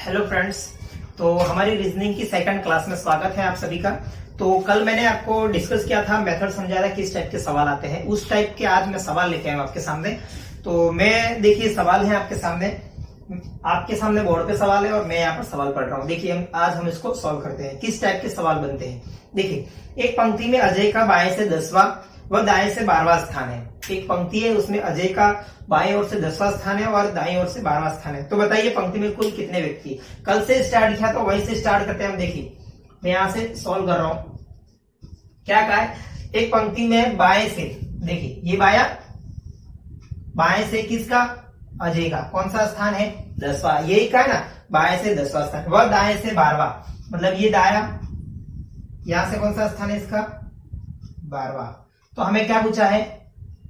Hello friends. तो हमारी reasoning की सेकंड क्लास में स्वागत है आप सभी का। तो कल मैंने आपको डिस्कस किया था, मेथड समझाया था किस टाइप के सवाल आते हैं, उस टाइप के आज मैं सवाल लेके आया हूं आपके सामने। तो मैं देखिए सवाल है आपके सामने बोर्ड पे सवाल है और मैं यहाँ पर सवाल पढ़ रहा हूँ। देखिए आज हम इसको सॉल्व करते हैं, किस टाइप के सवाल बनते हैं। देखिए एक पंक्ति में अजय का बाएं से 10वां व दाएं से 12वां स्थान है। एक पंक्ति है उसमें अजय का बाएं ओर से 10वां स्थान है और दाएं ओर से 12वां स्थान है। तो बताइए पंक्ति में कुल कितने व्यक्ति। कल से स्टार्ट किया तो वहीं से स्टार्ट करते हैं हम। देखिए मैं यहां से सॉल्व कर रहा हूं। क्या कहा है, एक पंक्ति में बाएं से, देखिए ये बाएं से किसका, अजय का कौन सा स्थान है, 10वां। यही का है ना, बाएं से 10वां स्थान, वह दाएं से 12वां, मतलब ये दाया, यहां से कौन सा स्थान है इसका, 12वां। तो हमें क्या पूछा है,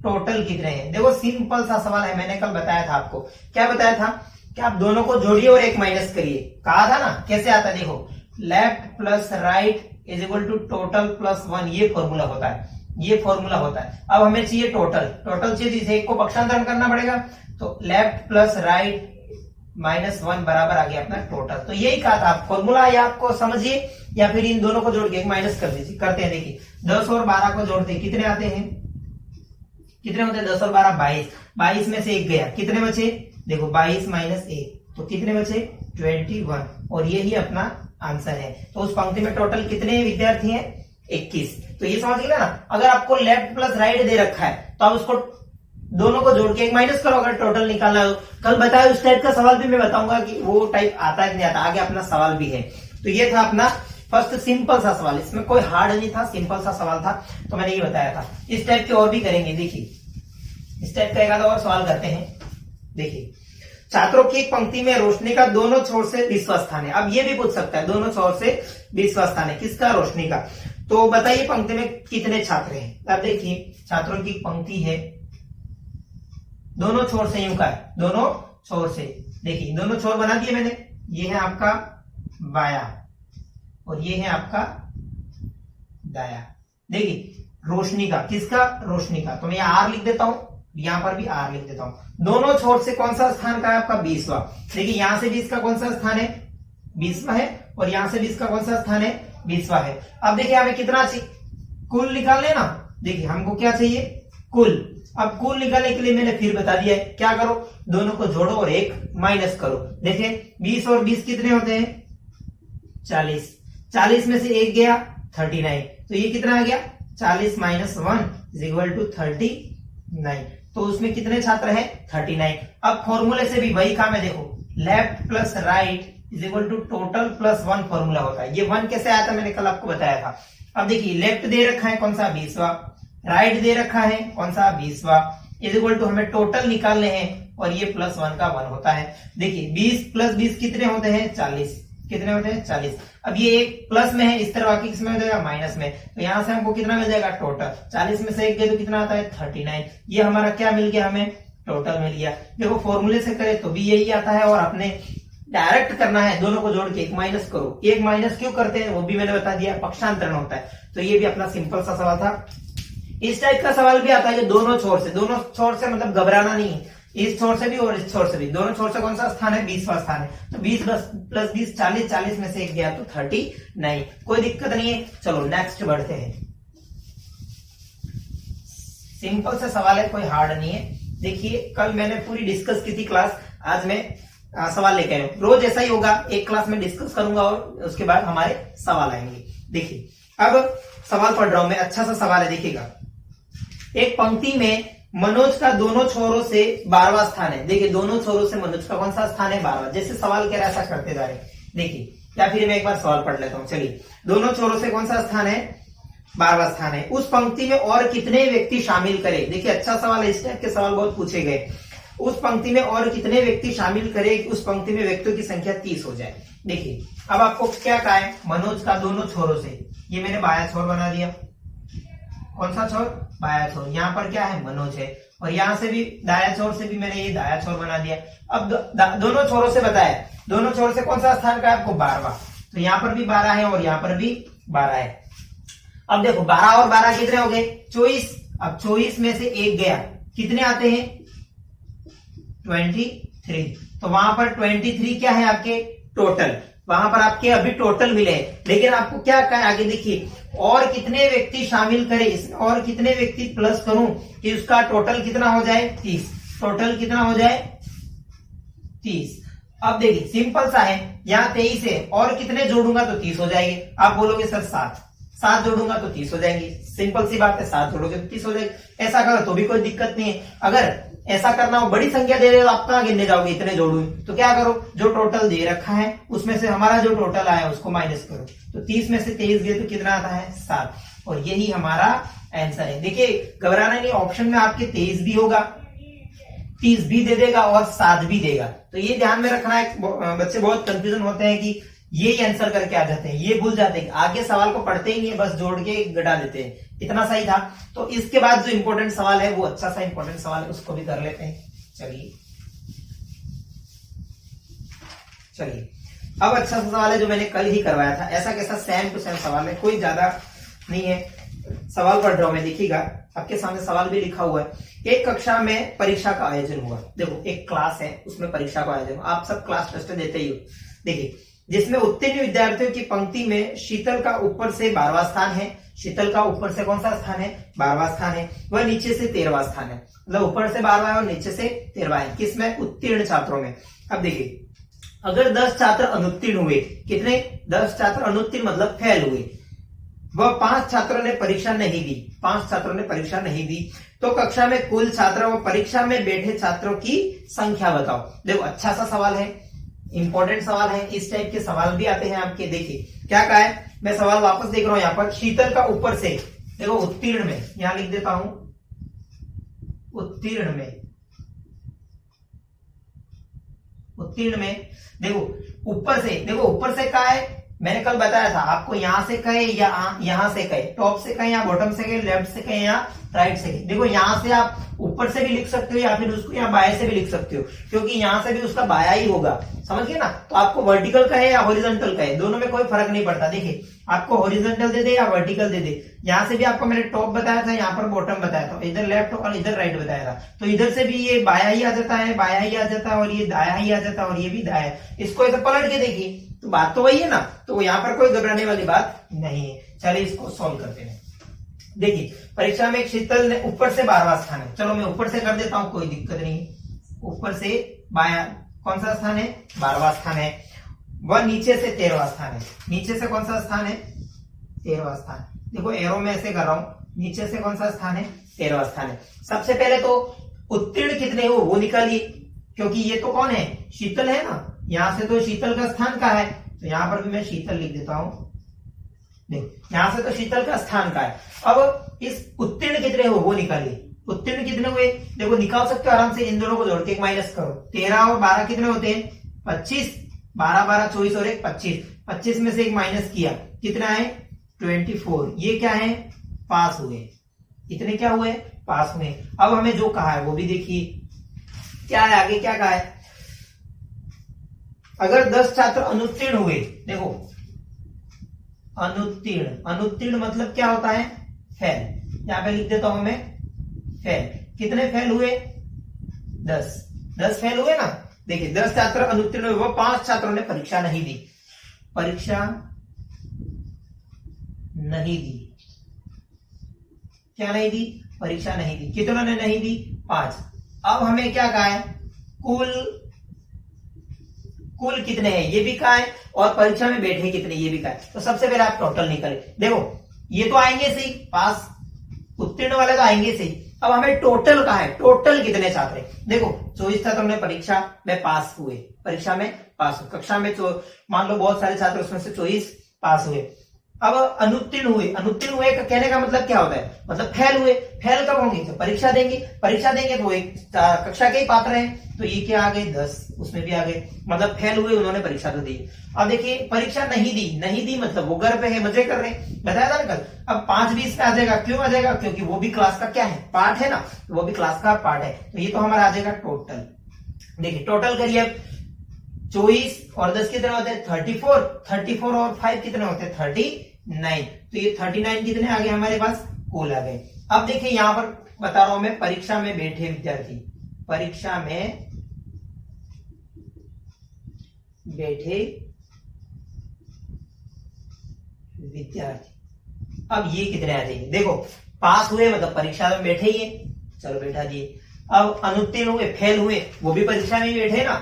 टोटल कितने हैं। देखो सिंपल सा सवाल है, मैंने कल बताया था आपको। क्या बताया था कि आप दोनों को जोड़िए और एक माइनस करिए। कहा था ना कैसे आता है, देखो left plus right is equal to total plus 1, ये फॉर्मूला होता है, ये फॉर्मूला होता है। अब हमें चाहिए टोटल चाहिए, इसे एक को पक्षांतरण करना पड़ेगा। तो लेफ्ट प्लस राइट माइनस 1 बराबर आ गया अपना टोटल। तो यही कहा था, फॉर्मूला या आपको समझिए या फिर इन दोनों को जोड़ के एक माइनस कर दीजिए। करते हैं, देखिए 10 और 12 को जोड़ते कितने आते हैं, कितने होते हैं 10 और 12, 22। 22 में से एक गया, कितने बचे, देखो 22 माइनस 1, तो कितने बचे 21। और यही अपना आंसर है। तो उस पंक्ति में टोटल कितने विद्यार्थी हैं, 21। तो ये समझ गए ना। अगर आपको लेफ्ट प्लस राइट दे रखा है तो आप उसको दोनों को जोड़ के एक माइनस करो अगर टोटल निकालना हो। कल बताया उस टाइप का सवाल भी मैं बताऊंगा कि वो टाइप आता है नहीं आता, आगे अपना सवाल भी है। तो ये था अपना फर्स्ट सिंपल सा सवाल, इसमें कोई हार्ड नहीं था, सिंपल सा सवाल था। तो मैंने ये बताया था। इस टाइप के और भी करेंगे। देखिए इस टाइप का एक आधा और सवाल करते हैं। देखिए छात्रों की एक पंक्ति में रोशनी का दोनों छोर से 20वां स्थान है। अब ये भी पूछ सकता है दोनों छोर से 20वां स्थान है किसका, रोशनी का। तो बताइए पंक्ति में कितने छात्र हैं। अब देखिए छात्रों की पंक्ति है, दोनों छोर से यूं का है, दोनों छोर से। देखिए दोनों छोर बना दिए मैंने, ये है आपका बाया और ये है आपका दाया। देखिए रोशनी का, किसका, रोशनी का। तो मैं यहां आर लिख देता हूं, यहां पर भी आर लिख देता हूं। दोनों छोर से कौन सा स्थान का है आपका, 20वां। देखिए यहां से 20 का कौन सा स्थान है, 20वां है, और यहां से 20 का कौन सा स्थान है, 20वां है। अब देखिए हमें कितना चाहिए, कुल निकाल लेना। देखिए हमको क्या चाहिए, कुल। अब कुल निकालने के लिए मैंने फिर बता दिया है, क्या करो, दोनों को जोड़ो और एक माइनस करो। देखिए 20 और 20 कितने होते हैं, 40। 40 में से एक गया 39, तो ये कितना आ गया, 40 माइनस 1 इज इक्वल टू 39। तो उसमें कितने छात्र हैं, 39। अब फॉर्मूले से भी वही काम है, देखो left plus right is equal to total plus 1 formula होता है। ये 1 कैसे आया था मैंने कल आपको बताया था। अब देखिए लेफ्ट दे रखा है कौन सा, 20वां, राइट दे रखा है कौन सा, 20वां, इज इक्वल टू हमें टोटल निकालने हैं और ये प्लस 1 का 1 होता है। देखिए 20 प्लस 20 कितने होते हैं, 40। कितने होते हैं, 40। अब ये एक प्लस में है, इस तरह बाकी किसमें हो जाएगा, माइनस में। तो यहां से हमको कितना मिल जाएगा, टोटल। 40 में से एक गए तो कितना आता है, 39। ये हमारा क्या मिल गया, हमें टोटल मिल गया। देखो फॉर्मूले से करे तो भी यही आता है, और अपने डायरेक्ट करना है, दोनों को जोड़ के एक माइनस करो। एक माइनस क्यों करते हैं वो भी मैंने बता दिया, पक्षांतरण होता है। तो ये भी अपना सिंपल सा सवाल था। इस टाइप का सवाल भी आता है कि दोनों छोर से मतलब घबराना नहीं, इस छोर से भी और इस छोर से भी। दोनों छोर से कौन सा स्थान है, 20वां स्थान है। तो 20 प्लस 20 40, 40 में से एक गया तो 39। कोई दिक्कत नहीं है। चलो नेक्स्ट बढ़ते हैं। सिंपल सा सवाल है, कोई हार्ड नहीं है। देखिए कल मैंने पूरी डिस्कस की थी क्लास, आज मैं सवाल लेके आया हूं। रोज ऐसा ही होगा, एक क्लास में डिस्कस करूंगा और उसके बाद हमारे सवाल आएंगे। देखिए अब सवाल पढ़ रहा हूं मैं, अच्छा सा सवाल है, देखिएगा। एक पंक्ति में मनोज का दोनों छोरों से 12वां स्थान है। देखिए दोनों छोरों से मनोज का कौन सा स्थान है, 12वां। जैसे सवाल कह रहा है ऐसा करते जा रहे। देखिए या फिर मैं एक बार सवाल पढ़ लेता हूं। चलिए दोनों छोरों से कौन सा स्थान है, 12वां स्थान है। उस पंक्ति में और कितने व्यक्ति शामिल करें। देखिए अच्छा सवाल है, इस टाइप के सवाल बहुत पूछे गए। उस पंक्ति में और कितने व्यक्ति शामिल करें, उस पंक्ति में व्यक्तियों की संख्या 30 हो जाए। देखिए अब आपको क्या कहा है, मनोज का दोनों छोरों से, ये मैंने बाया छोर बना दिया। कौन सा छोर, बाया छोर। यहाँ पर क्या है, मनोज है, और यहां से भी दाया छोर से भी मैंने ये दाया छोर बना दिया। अब दोनों छोरों से बताया, दोनों छोर से कौन सा स्थान का है आपको, 12वां। तो यहाँ पर भी 12 है और यहाँ पर भी 12 है। अब देखो 12 और 12 कितने हो गए, 24। अब 24 में से एक गया, कितने आते हैं, 23। तो वहां पर 23 क्या है आपके, टोटल, वहां पर आपके अभी टोटल मिले हैं, लेकिन आपको क्या कहा है आगे देखिए, और कितने व्यक्ति शामिल करें इसमें, और कितने व्यक्ति प्लस करूं कि उसका टोटल कितना हो जाए 30, टोटल कितना हो जाए 30। अब देखिए सिंपल सा है, यहाँ 23 है और कितने जोड़ूंगा तो 30 हो जाएंगे। आप बोलोगे सर 7 जोड़ूंगा तो 30 हो जाएंगे, सिंपल सी बात है, 7 जोड़ोगे तो 30 हो जाएगी। ऐसा करो तो भी कोई दिक्कत नहीं है। अगर ऐसा करना हो बड़ी संख्या दे रहे हो आप कहां गिनने जाओगे, इतने जोड़ू, तो क्या करो, जो टोटल दे रखा है उसमें से हमारा जो टोटल आया उसको माइनस करो, तो 30 में से 23 गए तो कितना आता है 7, और यही हमारा आंसर है। देखिए घबराना नहीं, ऑप्शन में आपके 23 भी होगा, 30 भी दे देगा और 7 भी देगा, तो ये ध्यान में रखना है। बच्चे बहुत कंफ्यूजन होते हैं कि यही आंसर करके आ जाते हैं, ये भूल जाते हैं, आगे सवाल को पढ़ते ही नहीं है, बस जोड़ के घटा देते हैं, इतना सही था। तो इसके बाद जो इंपॉर्टेंट सवाल है वो अच्छा सा इंपॉर्टेंट सवाल है, उसको भी कर लेते हैं। चलिए अब अच्छा सा सवाल है जो मैंने कल ही करवाया था, ऐसा कैसा सेम टू सेम सवाल है, कोई ज्यादा नहीं है। सवाल पढ़ रहा हूं मैं, देखिएगा आपके सामने सवाल भी लिखा हुआ है। एक कक्षा में परीक्षा का आयोजन हुआ, देखो एक क्लास है उसमें परीक्षा का आयोजन, आप सब क्लास टेस्ट देते ही हो। देखिए जिसमें उत्तीर्ण विद्यार्थियों की पंक्ति में शीतल का ऊपर से 12वां स्थान है, शीतल का ऊपर से कौन सा स्थान है 12वां स्थान है, वह नीचे से 13वां स्थान है, मतलब ऊपर से 12वां है और नीचे से 13वां है, किसमें उत्तीर्ण छात्रों में। अब देखिए अगर 10 छात्र अनुत्तीर्ण हुए, कितने 10 छात्र अनुत्तीर्ण मतलब फेल हुए, वह 5 छात्रों ने परीक्षा नहीं दी, 5 छात्रों ने परीक्षा नहीं दी, तो कक्षा में कुल छात्र व परीक्षा में बैठे छात्रों की संख्या बताओ। देखो अच्छा सा सवाल है, इंपॉर्टेंट सवाल है, इस टाइप के सवाल भी आते हैं आपके। देखिए क्या कहा है, मैं सवाल वापस देख रहा हूं यहाँ पर, शीतल का ऊपर से, देखो उत्तीर्ण में, यहां लिख देता हूं उत्तीर्ण में, उत्तीर्ण में देखो ऊपर से, देखो ऊपर से कहा है, मैंने कल बताया था आपको, यहां से कहे या यहां से कहे, टॉप से कहे या बॉटम से कहे, लेफ्ट से कहे या राइट से कहे। देखो यहां से आप ऊपर से भी लिख सकते हो या फिर उसको यहाँ बाएं से भी लिख सकते हो, क्योंकि यहां से भी उसका बाया ही होगा, समझ गए ना। तो आपको वर्टिकल कहे या हॉरिजॉन्टल कहे, दोनों में कोई फर्क नहीं पड़ता। देखिए आपको हॉरिजॉन्टल दे दे या वर्टिकल दे दे, यहां से भी आपको मैंने टॉप बताया था, यहाँ पर बॉटम बताया था, इधर लेफ्ट और इधर राइट बताया था, तो इधर से भी ये बाया ही आ जाता है, बाया ही आ जाता है, और ये दाया ही आ जाता है, और ये भी दाया। इसको ऐसे पलट के देखिए तो बात तो वही है ना, तो यहाँ पर कोई घबराने वाली बात नहीं है। चलिए इसको सॉल्व करते हैं। देखिए परीक्षा में एक शीतल ने ऊपर से 12वां स्थान है, चलो मैं ऊपर से कर देता हूं, कोई दिक्कत नहीं, ऊपर से बाया कौन सा स्थान है 12वां स्थान है, वह नीचे से 13वां स्थान है, नीचे से कौन सा स्थान है 13वां स्थान। देखो एरो में ऐसे कर रहा हूं, नीचे से कौन सा स्थान है 13वां स्थान है। सबसे पहले तो उत्तीर्ण कितने हो वो निकालिए, क्योंकि ये तो कौन है शीतल है ना, यहां से तो शीतल का स्थान का है, तो यहां पर भी मैं शीतल लिख देता हूं। देखो यहां से तो शीतल का स्थान का है। अब इस उत्तीर्ण कितने हो वो निकालिए, उत्तीर्ण कितने हुए, देखो निकाल सकते हो आराम से, इन दोनों को जोड़ के एक माइनस करो, 13 और 12 कितने होते हैं 25, 12 12 24 और 1 25, 25 में से एक माइनस किया कितना है 24, ये क्या है पास हुए, इतने क्या हुए पास हुए। अब हमें जो कहा है वो भी देखिए क्या है, आगे क्या कहा है, अगर 10 छात्र अनुत्तीर्ण हुए, देखो अनुत्तीर्ण, अनुत्तीर्ण मतलब क्या होता है फेल, यहां पे लिख देता हूं मैं फेल, कितने फेल हुए 10, 10 फेल हुए ना। देखिए 10 छात्र अनुत्तीर्ण हुए, वो 5 छात्रों ने परीक्षा नहीं दी, परीक्षा नहीं दी, क्या नहीं दी परीक्षा नहीं दी, कितनों ने नहीं दी 5। अब हमें क्या कहा है कुल कितने हैं ये भी कहा है, और परीक्षा में बैठे कितने ये भी कहा है। तो सबसे पहले आप टोटल निकालें, देखो ये तो आएंगे सही, पास उत्तीर्ण वाले तो आएंगे सही। अब हमें टोटल कहा है, टोटल कितने छात्र हैं, देखो 24 छात्रों ने परीक्षा में पास हुए, परीक्षा में पास हुए, कक्षा में मान लो बहुत सारे छात्र उसमें से 24 पास हुए। अब अनुत्तीर्ण हुए, अनुत्तीर्ण हुए का कहने का मतलब क्या होता है, मतलब फेल हुए, फेल कब होंगे तो परीक्षा देंगे, परीक्षा देंगे तो एक कक्षा के ही पात्र हैं, तो ये क्या आ गए 10, उसमें भी आ गए, मतलब फेल हुए उन्होंने परीक्षा तो दी। अब देखिए परीक्षा नहीं दी, नहीं दी मतलब वो घर पे है मजे कर रहे हैं, बताया था ना कल। अब 5 20 पे आ जाएगा, क्यों आ जाएगा क्योंकि वो भी क्लास का क्या है पार्ट है ना, तो वो भी क्लास का पार्ट है, तो ये तो हमारा आ जाएगा टोटल। देखिए टोटल करिए अब 24 और 10 कितने होते हैं 34, 34 और 5 कितने होते हैं 39, तो ये 39 कितने आ गए हमारे पास कुल आ गए। अब देखिए यहां पर बता रहा हूं मैं, परीक्षा में बैठे विद्यार्थी, परीक्षा में बैठे विद्यार्थी। अब ये कितने आ जाएंगे, देखो पास हुए मतलब परीक्षा में बैठे ही है, चलो बैठा दिए। अब अनुत्तीर्ण हुए, फेल हुए, वो भी परीक्षा में ही बैठे ना।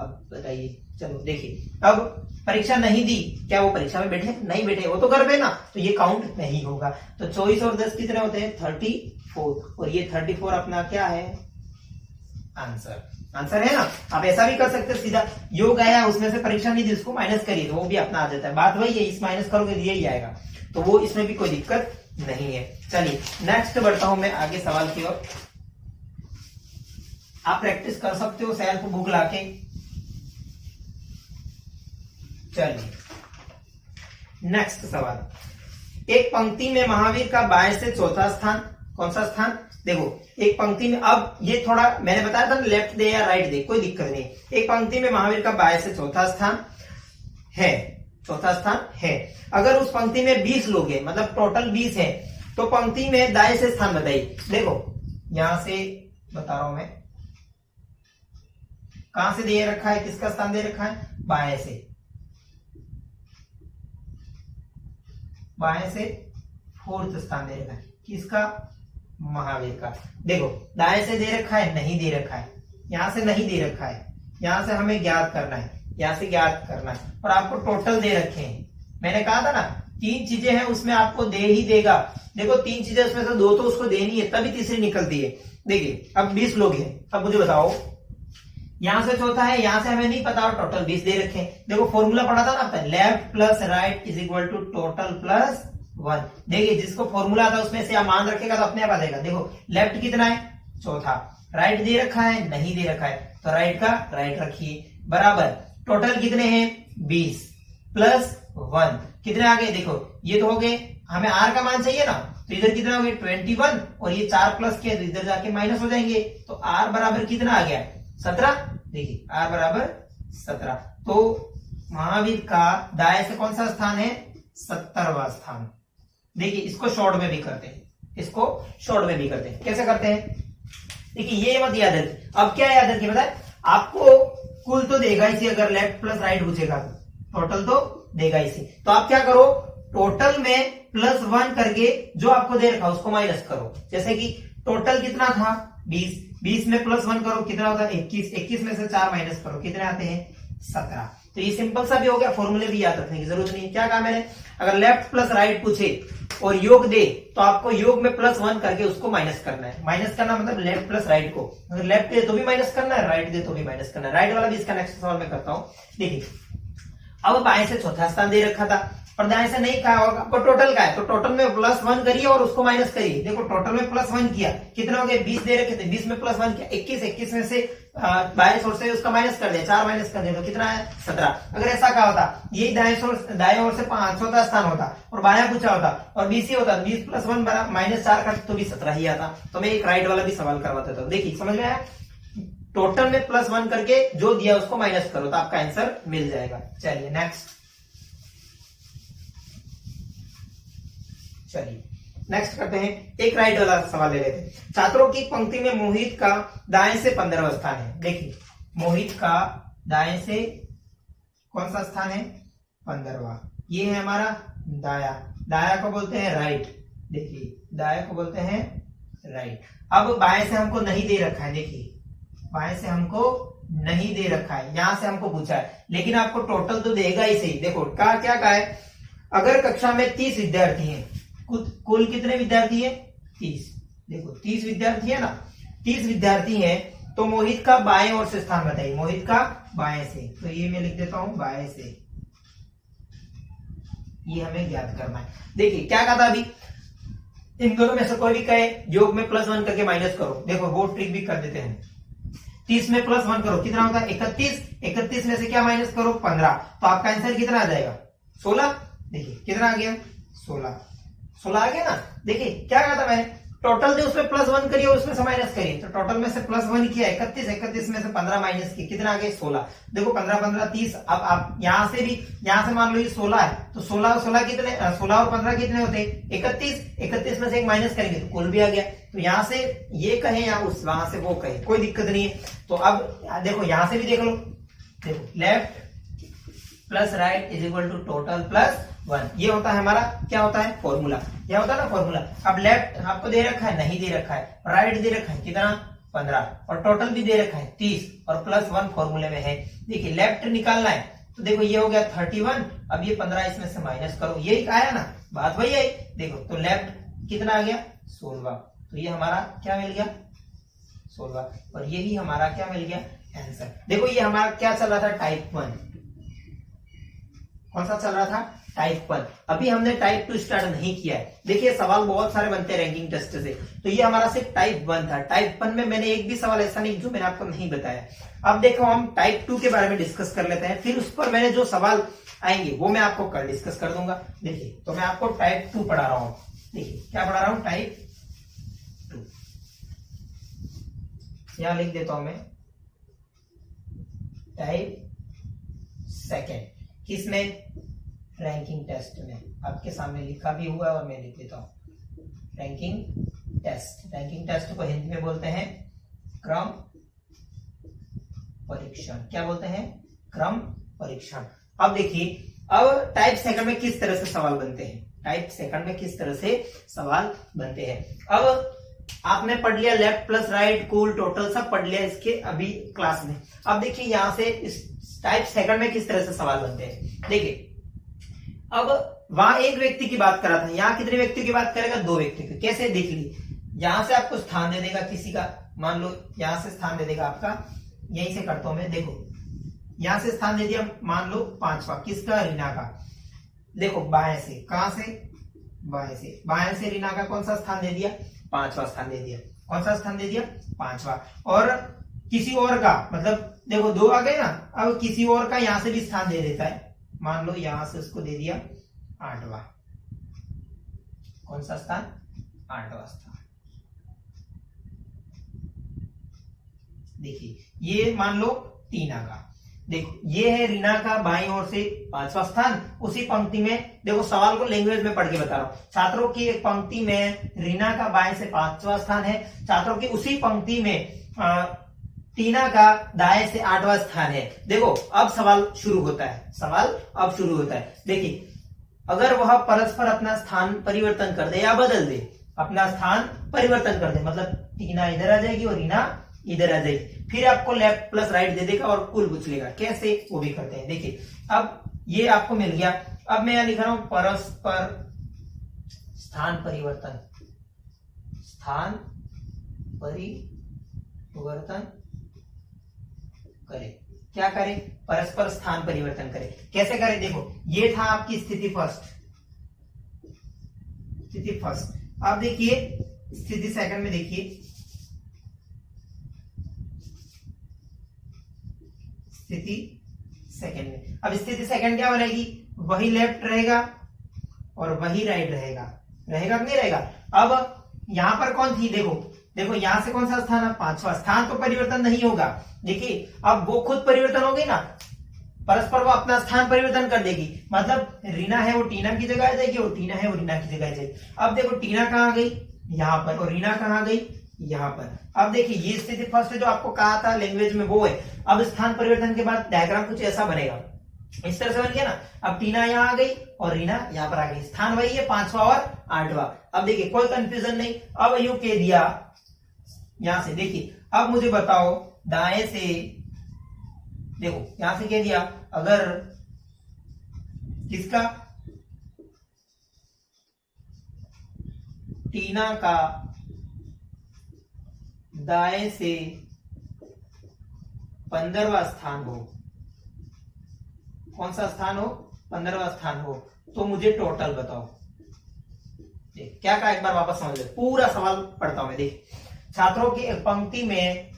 अब बताइए, चलो देखिए, अब परीक्षा नहीं दी, क्या वो परीक्षा में बैठे? नहीं बैठे, वो तो घर पे ना, तो ये काउंट नहीं होगा। तो 24 और 10 कितने होते हैं? 34, और ये 34 अपना क्या है? आंसर। आंसर है ना। आप ऐसा भी कर सकते हैं, सीधा योग आया उसमें से परीक्षा नहीं दी, उसको माइनस करिए तो वो भी अपना आ जाता है। बात वही है, इस माइनस करोगे यही आएगा, तो वो इसमें भी कोई दिक्कत नहीं है। चलिए नेक्स्ट बढ़ता हूं मैं आगे सवाल की ओर। आप प्रैक्टिस कर सकते हो सेल्फ बुक लाके। चलिए नेक्स्ट सवाल, एक पंक्ति में महावीर का बाएं से चौथा स्थान, कौन सा स्थान? देखो एक पंक्ति में, अब ये थोड़ा मैंने बताया था लेफ्ट दे या राइट दे, कोई दिक्कत नहीं। एक पंक्ति में महावीर का बाएं से चौथा स्थान है, चौथा स्थान है। अगर उस पंक्ति में 20 लोग हैं, मतलब टोटल 20 है, तो पंक्ति में दाएं से स्थान बताइए। देखो यहां से बता रहा हूं मैं, कहां से दे रखा है, किसका स्थान दे रखा है? बाएं से, बाएं से 4th स्थान दे रखा है, किसका? महावीर का। देखो दाएं से दे रखा है, नहीं दे रखा है, यहां से नहीं दे रखा है, यहां से हमें ज्ञात करना है, यहां से ज्ञात करना है, और आपको टोटल दे रखे हैं। मैंने कहा था ना 3 चीजें हैं उसमें आपको दे ही देगा। देखो 3 चीजें उसमें से 2 तो उसको देनी है, तभी तीसरी निकलती है। देखिए अब 20 लोग हैं, अब मुझे बताओ यहां से चौथा है, यहां से हमें नहीं पता, और टोटल 20 दे रखे हैं। देखो फॉर्मूला पढ़ा था ना आपने, left plus right is equal to total plus 1। देखिए जिसको फॉर्मूला आता है उसमें से आप मान रखेगा तो अपने आप आ जाएगा। देखो लेफ्ट कितना है? चौथा। राइट दे रखा है? नहीं दे रखा है, तो राइट का राइट रखिए, बराबर टोटल कितने हैं? 20 प्लस 1 कितने आ गए? देखो ये तो हो गए, हमें आर का मान चाहिए ना, तो इधर कितना हो गया? 21, और ये 4 प्लस किया तो इधर जाके माइनस हो जाएंगे, तो आर बराबर कितना आ गया? 17। देखिए आर बराबर 17। तो महावीर का दाएं से कौन सा स्थान है? 70वां स्थान। देखिए इसको शॉर्ट में भी करते हैं, इसको शॉर्ट में भी करते हैं। कैसे करते हैं? देखिए ये मत याद रखिए, अब क्या याद रखिए बताए, आपको कुल तो देगा इसी, अगर लेफ्ट प्लस राइट पूछेगा तो टोटल तो देगा इसी। तो आप क्या करो, टोटल में प्लस 1 करके जो आपको दे रखा उसको माइनस करो। जैसे कि टोटल कितना था? 20, 20 में प्लस 1 करो कितना होता है? 21, 21 में से 4 माइनस करो कितने आते हैं? 17। तो ये सिंपल सा भी हो गया, फॉर्मूले भी याद रखने की जरूरत नहीं है। क्या कहा मैंने, अगर लेफ्ट प्लस राइट पूछे और योग दे तो आपको योग में प्लस 1 करके उसको माइनस करना है। माइनस करना मतलब लेफ्ट प्लस राइट को, अगर लेफ्ट दे तो भी माइनस करना है, राइट दे तो भी माइनस करना है। राइट वाला भी इसका नेक्स्ट सवाल में करता हूं। देखिए अब बाएं से चौथा स्थान दे रखा था और दाएं से नहीं कहा होगा, आपको टोटल का है, तो टोटल में प्लस 1 करिए और उसको माइनस करिए। देखो टोटल में प्लस 1 किया, कितना हो गया? 20 दे रखे थे, 20 में प्लस 1 किया 21, 21 में से 22 और से उसका माइनस कर दिया, 4 माइनस कर दिया तो कितना है? 17। अगर ऐसा कहा होता, यही दाएं ओर से 5वां स्थान होता और बायां पूछा होता और 20 ही होता, 20 प्लस 1 माइनस 4 का तो भी 17 ही आता। तो मैं एक राइट वाला भी सवाल करवाता था। देखिए समझ में आया, टोटल में प्लस 1 करके जो दिया उसको माइनस करो तो आपका आंसर मिल जाएगा। चलिए नेक्स्ट, चलिए नेक्स्ट करते हैं, एक राइट वाला सवाल ले लेते हैं। छात्रों की पंक्ति में मोहित का दाएं से 15वां स्थान है। देखिए मोहित का दाएं से कौन सा स्थान है? 15वां। ये है हमारा दाया, दाया को बोलते हैं राइट। देखिए दाया को बोलते हैं राइट। अब बाएं से हमको नहीं दे रखा है, देखिए बाएं से हमको नहीं दे रखा है, यहां से हमको पूछा है, लेकिन आपको टोटल तो देगा ही सही। देखो क्या कहा है, अगर कक्षा में 30 विद्यार्थी हैं, कुल कितने विद्यार्थी है? 30। देखो 30 विद्यार्थी है ना, 30 विद्यार्थी हैं, तो मोहित का बाएं ओर से स्थान बताइए। मोहित का बाएं से, तो ये मैं लिख देता हूं बाएं से, ये हमें ज्ञात करना है। देखिए क्या कहा था अभी, इन दोनों में से कोई भी कहे योग में प्लस 1 करके माइनस करो। देखो वो ट्रिक भी कर देते हैं, 30 में प्लस 1 करो कितना होगा? 31, 31 में से क्या माइनस करो? 15, तो आपका आंसर कितना आ जाएगा? 16। देखिए कितना आ गया? 16 आ गया ना। देखिए क्या कहा था मैंने, टोटल दे उसमें प्लस 1 करिए उसमें से माइनस करिए, तो टोटल में से प्लस 1 किया 31, 31 में से 15 माइनस किया कितना आ गया? 16। देखो 15 15 30। अब आप यहां से भी, यहां से मान लो ये 16 है, तो 16 और 16 कितने? 16 और 15 कितने होते हैं? 31, 31 में से एक माइनस करेंगे तो कुल भी आ गया। तो यहां से ये कहे या उस वहां से वो कहे, कोई दिक्कत नहीं है। तो अब देखो यहां से भी देख लो, देखो left plus right is equal to total plus 1। ये होता है हमारा क्या होता है फॉर्मूला, यह होता है ना फॉर्मूला। अब लेफ्ट आपको दे रखा है, नहीं दे रखा है, राइट दे रखा है कितना 15 और टोटल भी दे रखा है 30 और +1 फॉर्मूले में है। देखिए लेफ्ट निकालना है तो देखो ये हो गया 31, अब ये 15 इसमें से माइनस करो, यही आया ना, बात वही आई। देखो तो लेफ्ट कितना आ गया 16, तो ये हमारा क्या मिल गया 16 और यही हमारा क्या मिल गया आंसर। देखो ये हमारा क्या चल रहा था टाइप 1, कौन सा चल रहा था टाइप 1। अभी हमने टाइप 2 स्टार्ट नहीं किया है। देखिए सवाल बहुत सारे बनते हैं रैंकिंग टेस्ट से, तो ये हमारा सिर्फ टाइप 1 था। टाइप 1 में मैंने एक भी सवाल ऐसा नहीं जो मैंने आपको नहीं बताया। अब देखो हम टाइप 2 के बारे में डिस्कस कर लेते हैं, फिर उस पर मैंने जो सवाल आएंगे वो मैं आपको कल डिस्कस कर दूंगा। देखिए तो मैं आपको टाइप 2 पढ़ा रहा हूं। देखिए क्या पढ़ा रहा हूं टाइप 2, यहां लिख देता हूं मैं टाइप 2। किसमें रैंकिंग टेस्ट में, आपके सामने लिखा भी हुआ है और मैं लिख देता हूं रैंकिंग टेस्ट। रैंकिंग टेस्ट को हिंदी में बोलते हैं क्रम परीक्षण। क्या बोलते हैं क्रम परीक्षण। अब देखिए अब टाइप 2 में किस तरह से सवाल बनते हैं, टाइप 2 में किस तरह से सवाल बनते हैं। अब आपने पढ़ लिया left plus right cool total सब पढ़ लिया इसके अभी क्लास में। अब देखिए यहां से इस टाइप 2 में किस तरह से सवाल बनते हैं। देखिए अब वहां एक व्यक्ति की बात कर रहा था, यहां कितने व्यक्ति की बात करेगा 2 व्यक्ति की। कैसे देख ली, यहां से आपको स्थान दे देगा किसी का, मान लो यहां से स्थान दे देगा आपका, यहीं से करता हूं मैं। देखो यहां से स्थान दे दिया मान लो 5वां, किसका रीना का। देखो बाएं से, कहां से बाएं से, बाएं से रीना का कौन सा स्थान दे दिया 5वां स्थान दे दिया। कौन सा स्थान दे दिया 5वां। और किसी और का मतलब देखो 2 आ गए ना, अब किसी और का यहां से भी स्थान दे देता है, मान लो यहां से उसको दे दिया 8वां। कौन सा स्थान 8वां स्थान। देखिए ये मान लो टीना का, देखो ये है रीना का बाईं ओर से 5वां स्थान। उसी पंक्ति में देखो सवाल को लैंग्वेज में पढ़ के बता रहा हूं, छात्रों की एक पंक्ति में रीना का बाएं से 5वां स्थान है, छात्रों की उसी पंक्ति में टीना का दाएं से 8वां स्थान है। देखो अब सवाल शुरू होता है, सवाल अब शुरू होता है। देखिए अगर वह परस्पर अपना स्थान परिवर्तन कर दे या बदल दे, अपना स्थान परिवर्तन कर दे, मतलब टीना इधर आ जाएगी और रीना इधर आ जाएगी, फिर आपको लेफ्ट प्लस राइट दे देगा और कुल पूछ लेगा। कैसे वो भी करते हैं। देखिए अब ये आपको मिल गया। अब मैं यहां लिख रहा हूं परस्पर स्थान परिवर्तन, स्थान परिवर्तन करे। क्या करे परस्पर स्थान परिवर्तन करे। कैसे करे, देखो ये था आपकी स्थिति फर्स्ट, स्थिति फर्स्ट। अब देखिए स्थिति सेकंड में, देखिए स्थिति सेकंड में। अब स्थिति सेकंड क्या बनेगी, वही लेफ्ट रहेगा और वही राइट रहेगा, रहेगा कि नहीं रहेगा। अब यहां पर कौन थी, देखो देखो यहां से कौन सा स्थान है 5वां स्थान, तो परिवर्तन नहीं होगा। देखिए अब वो खुद परिवर्तन होगी ना, परस्पर वो अपना स्थान परिवर्तन कर देगी, मतलब रीना है वो टीना की जगह आ जाएगी और टीना है वो रीना की जगह आ जाएगी। अब देखो टीना कहां गई यहां पर और रीना कहां गई यहां पर। अब देखिए ये स्थिति फर्स्ट जो आपको कहा था लैंग्वेज में वो है। अब स्थान परिवर्तन के बाद डायग्राम कुछ ऐसा बनेगा, इस तरह से बन गया ना। अब टीना यहां आ गई और रीना यहां पर आ गई, स्थान वही है 5वां और 8वां। अब देखिए कोई कंफ्यूजन नहीं। अब यू कह दिया यहां से, देखिए अब मुझे बताओ दाएं से, देखो यहां से कह दिया अगर किसका टीना का दाएं से 15वां स्थान हो, कौन सा स्थान हो 15वां स्थान हो, तो मुझे टोटल बताओ। देख क्या कहा एक बार वापस समझ ले, पूरा सवाल पढ़ता हूं मैं। देख छात्रों की एक पंक्ति में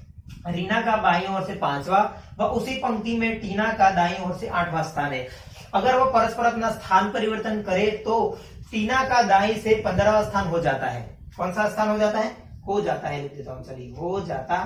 रीना का बाईं ओर से 5वां व उसी पंक्ति में टीना का दाईं ओर से 8वां स्थान है। अगर वो परस्पर अपना स्थान परिवर्तन करे तो टीना का दाईं से 15वां स्थान हो जाता है। कौन सा स्थान हो जाता है, हो जाता है, लिख देता हूं चलिए, हो जाता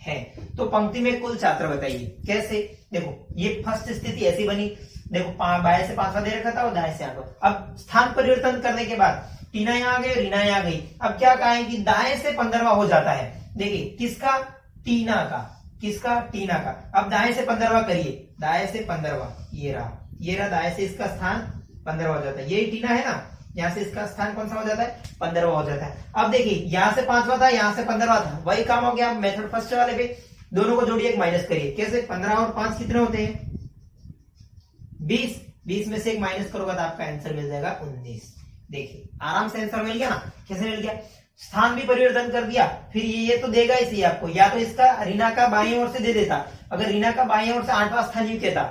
है। तो पंक्ति में कुल छात्र बताइए कैसे। देखो ये फर्स्ट स्थिति ऐसी बनी, देखो बाएं से 5वां दे रखा था और दाएं से 8वां। अब स्थान परिवर्तन करने के बाद टीना यहां आ गई, रीना यहां आ गई। अब क्या कहा है कि दाएं से 15वां हो जाता है। देखिए किसका टीना का, किसका टीना का। अब दाएं से 15वां करिए, दाएं से 15वां ये रहा दाएं से इसका स्थान 15वां हो जाता है। ये टीना है ना, यहाँ से इसका स्थान कौन सा हो जाता है? 15वां हो जाता है। अब देखिए यहाँ से 5वां था, यहाँ से 15वां था, वही काम हो गया। मेथड फर्स्ट वाले पे दोनों को जोड़िए, एक माइनस करिए। कैसे? 15 और 5 कितने होते हैं? 20। 20 में से एक माइनस करोगे तो आपका आंसर मिल जाएगा 19। देखिए आराम से आंसर मिल गया ना। कैसे मिल गया? स्थान भी परिवर्तन कर दिया, फिर ये तो देगा इसी आपको, या तो इसका ऋणा का बाईं ओर से दे देता। अगर ऋणा का बाईं ओर से 8वां स्थान ही कहता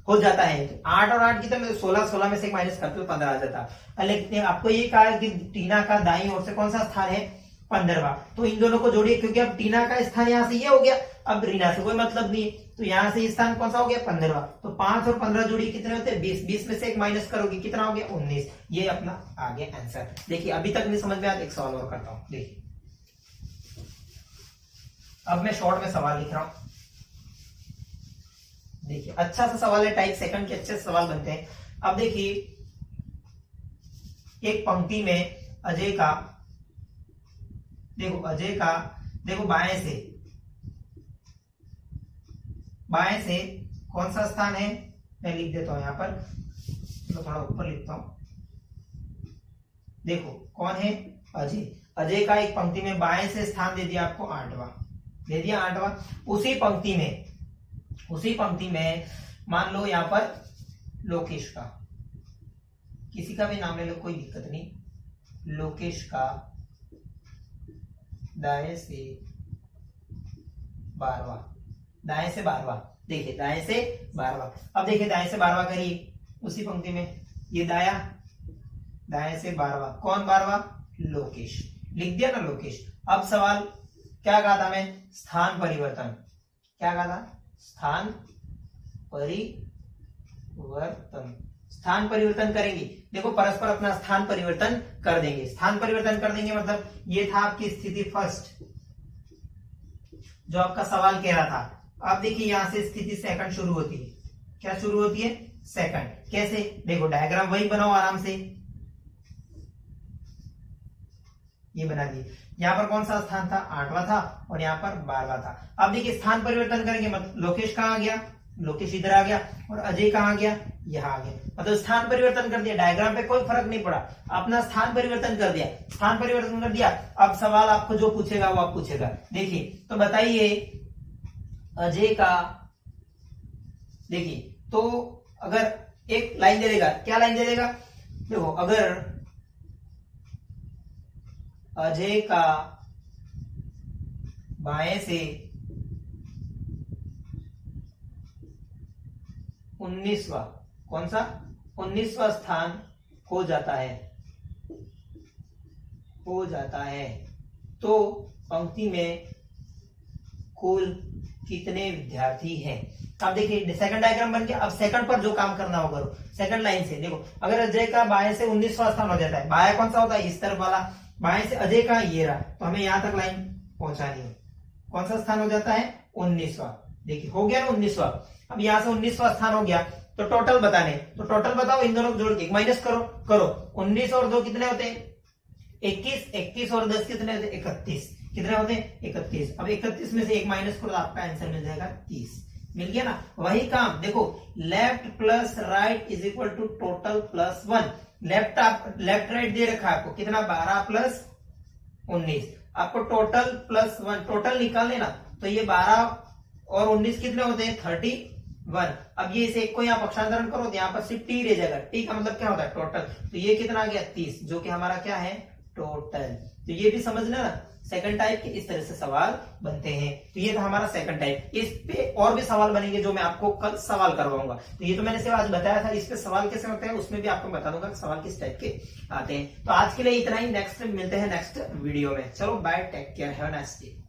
हो जाता है, तो 8 और 8 कितने? 16। 16 में से एक माइनस करते हो 15 आ जाता। लेकिन आपको ये कहा है कि टीना का दाईं ओर से कौन सा स्थान है? 15वां। तो इन दोनों को जोड़िए, क्योंकि अब टीना का स्थान यहाँ से ये हो गया, अब रीना से कोई मतलब नहीं है, तो यहाँ से स्थान कौन सा हो गया? 15वां। तो 5 और 15 जोड़िए, कितने होते हैं? 20। 20 में से एक माइनस करोगे, कितना हो गया? 19। ये अपना आ गया आंसर। देखिए अभी तक नहीं समझ में आया, एक सवाल और करता हूं। देखिए अब मैं शॉर्ट में सवाल लिख रहा हूं। देखिए अच्छा सा सवाल है, टाइप सेकंड के अच्छे सवाल बनते हैं। अब देखिए एक पंक्ति में अजय का, देखो अजय का, देखो बाएं से कौन सा स्थान है? मैं लिख देता हूं यहां पर, तो थोड़ा ऊपर लिखता हूं। देखो कौन है? अजय। अजय का एक पंक्ति में बाएं से स्थान दे दिया आपको 8वां, दे दिया 8वां। उसी पंक्ति में मान लो यहां पर लोकेश का, किसी का भी नाम ले लो कोई दिक्कत नहीं। लोकेश का दाएं से 12वां, दाएं से 12वां। देखिए दाएं से 12वां। अब देखिए दाएं से 12वां करिए उसी पंक्ति में, ये दाएं से 12वां। कौन 12वां? लोकेश। लिख दिया ना लोकेश। अब सवाल क्या कहा था मैं? स्थान परिवर्तन। क्या कहा था? स्थान परिवर्तन। स्थान परिवर्तन करेंगे, देखो परस्पर अपना स्थान परिवर्तन कर देंगे। स्थान परिवर्तन कर देंगे मतलब ये था आपकी स्थिति फर्स्ट, जो आपका सवाल कह रहा था। अब देखिए यहां से स्थिति सेकंड शुरू होती है। क्या शुरू होती है? सेकंड। कैसे? देखो डायग्राम वही बनाओ आराम से, ये बना दिए। यहाँ पर कौन सा स्थान था? 8वां था, और यहाँ पर 12वां था। अब देखिए स्थान परिवर्तन करेंगे मतलब लोकेश कहाँ आ गया? लोकेश इधर आ गया, और अजय कहाँ आ गया? यहाँ आ गया। मतलब स्थान परिवर्तन कर दिया, डायग्राम पे कोई फर्क नहीं पड़ा, अपना स्थान परिवर्तन कर दिया। स्थान परिवर्तन कर दिया। अब सवाल आपको जो पूछेगा वो आप पूछेगा। देखिए तो बताइए अजय का, देखिए तो अगर एक लाइन दे देगा, क्या लाइन दे देगा? देखो अगर अजय का बाएं से 19वां, कौन सा? 19वां स्थान हो जाता है, तो पंक्ति में कुल कितने विद्यार्थी हैं? अब देखिए सेकंड डायग्राम बन गया। अब सेकंड पर जो काम करना होगा सेकंड लाइन से, देखो अगर अजय का बाएं से 19वां स्थान हो जाता है, बाएं कौन सा होता है? इस तरफ वाला। बाएं से अजय का ये रहा, तो हमें यहां तक लाइन पहुंचानी है। कौन सा स्थान हो जाता है? 19वां। देखिए हो गया ना 19वां। अब यहां से 19वां स्थान हो गया, तो टोटल बताने, तो टोटल बताओ, इन दोनों को जोड़ के एक माइनस करो। 19 और 2 कितने होते हैं? 21। 21 और 10 कितने होते हैं? 31। कितने होते हैं? 31। अब 31 में से एक माइनस करो तो आपका आंसर मिल जाएगा 30। मिल गया ना। वही काम देखो, left plus right is equal to total plus 1। Left right दे रखा है आपको, कितना? 12 प्लस 19। आपको टोटल प्लस 1, टोटल निकालने ना, तो ये 12 और 19 कितने होते हैं? 31। अब ये इसे एक को यहाँ पक्षांतरण करो तो यहाँ पर सिर्फ टी रह जाएगा। टी का मतलब क्या होता है? टोटल। तो ये कितना आ गया? 30, जो कि हमारा क्या है? टोटल। तो ये भी समझना ना, सेकंड टाइप के इस तरह से सवाल बनते हैं। तो ये था हमारा सेकंड टाइप। इस पे और भी सवाल बनेंगे जो मैं आपको कल सवाल करवाऊंगा। तो ये तो मैंने सिर्फ आज बताया था, इस पे सवाल कैसे होते हैं उसमें भी आपको बता दूंगा सवाल किस टाइप के आते हैं। तो आज के लिए इतना ही, नेक्स्ट मिलते हैं नेक्स्ट वीडियो में। चलो bye, take care, have a nice day.